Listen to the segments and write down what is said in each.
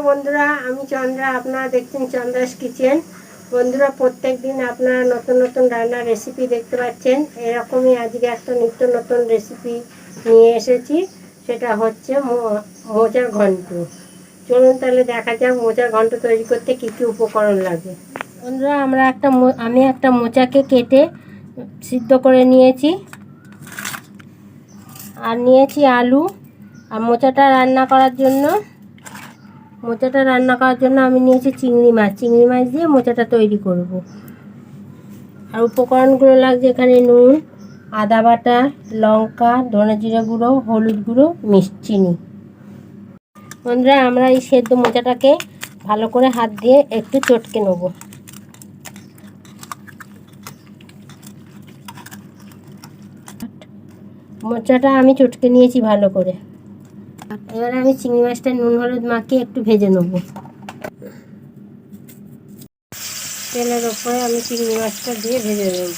বন্ধুরা, আমি চন্দ্রা, আপনারা দেখছেন চন্দ্রাস কিচেন। বন্ধুরা, প্রত্যেক দিন আপনারা নতুন নতুন রান্নার রেসিপি দেখতে পাচ্ছেন। এরকমই আজকে একটা নিত্য নতুন রেসিপি নিয়ে এসেছি, সেটা হচ্ছে মোচার ঘন্ট। চলুন তাহলে দেখা যাক মোচার ঘন্ট তৈরি করতে কী কী উপকরণ লাগে। বন্ধুরা, আমি একটা মোচাকে কেটে সিদ্ধ করে নিয়েছি, আর নিয়েছি আলু। আর মোচাটা রান্না করার জন্য আমি নিয়েছি চিংড়ি মাছ দিয়ে মোচাটা তৈরি করব। আর উপকরণগুলো লাগছে এখানে নুন, আদা বাটা, লঙ্কা, ধনে জিরে গুঁড়ো, হলুদ গুঁড়ো, চিনি। বন্ধুরা, আমরা এই সেদ্ধ মোচাটাকে ভালো করে হাত দিয়ে একটু চটকে নেব। মোচাটা আমি চটকে নিয়েছি ভালো করে। এবার আমি চিংড়ি মাছটা নুন হলুদ মাখিয়ে একটু ভেজে নেব। তেলের ওপরে আমি চিংড়ি মাছটা দিয়ে ভেজে নেব।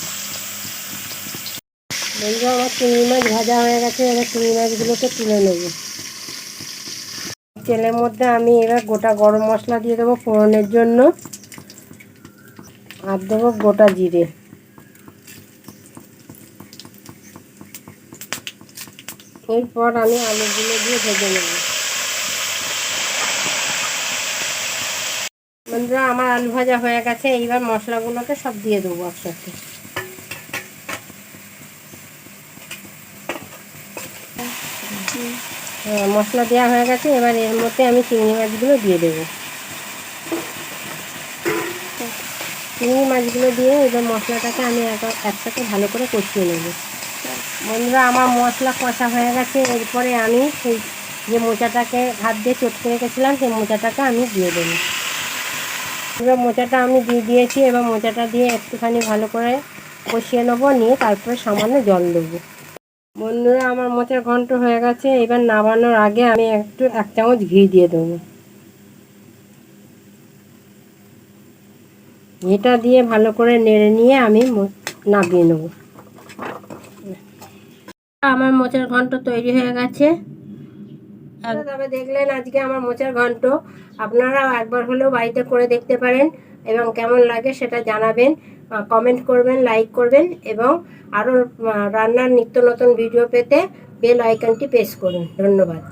বন্ধুরা, আমার চিংড়ি মাছ ভাজা হয়ে গেছে। এবার চিংড়ি মাছগুলোকে তুলে নেব। তেলের মধ্যে আমি এবার গোটা গরম মশলা দিয়ে দেবো ফোড়নের জন্য, আর দেবো গোটা জিরে। এরপর আমি আলুগুলো দিয়ে ভেজে নেব। বন্ধুরা, আমার আলু ভাজা হয়ে গেছে। এইবার মশলাগুলোকে সব দিয়ে দেবো একসাথে। মশলা দেওয়া হয়ে গেছে। এবার এর মধ্যে আমি চিংড়ি মাছগুলো দিয়ে দেবো। চিংড়ি মাছগুলো দিয়ে এবার মশলাটাকে আমি একসাথে ভালো করে কষিয়ে নেব। বন্ধুরা, আমার মশলা কষা হয়ে গেছে। এরপরে আমি সেই যে মোচাটাকে হাত দিয়ে চটকে রেখেছিলাম, সেই মোচাটাকে আমি দিয়ে দেবো। এবার মোচাটা আমি দিয়ে দিয়েছি। এবার মোচাটা দিয়ে একটুখানি ভালো করে কষিয়ে নেবো, নিয়ে তারপরে সামান্য জল দেবো। বন্ধুরা, আমার মোচার ঘন্ট হয়ে গেছে। এবার নামানোর আগে আমি এক চামচ ঘি দিয়ে দেবো। ঘিটা দিয়ে ভালো করে নেড়ে নিয়ে আমি নামিয়ে নেব। আমার মোচার ঘন্ট তৈরি হয়ে গেছে। তবে দেখলেন আজকে আমার মোচার ঘন্ট। আপনারাও একবার হলেও বাড়িতে করে দেখতে পারেন এবং কেমন লাগে সেটা জানাবেন, কমেন্ট করবেন, লাইক করবেন এবং আরও রান্নার নিত্য নতুন ভিডিও পেতে বেল আইকনটি প্রেস করুন। ধন্যবাদ।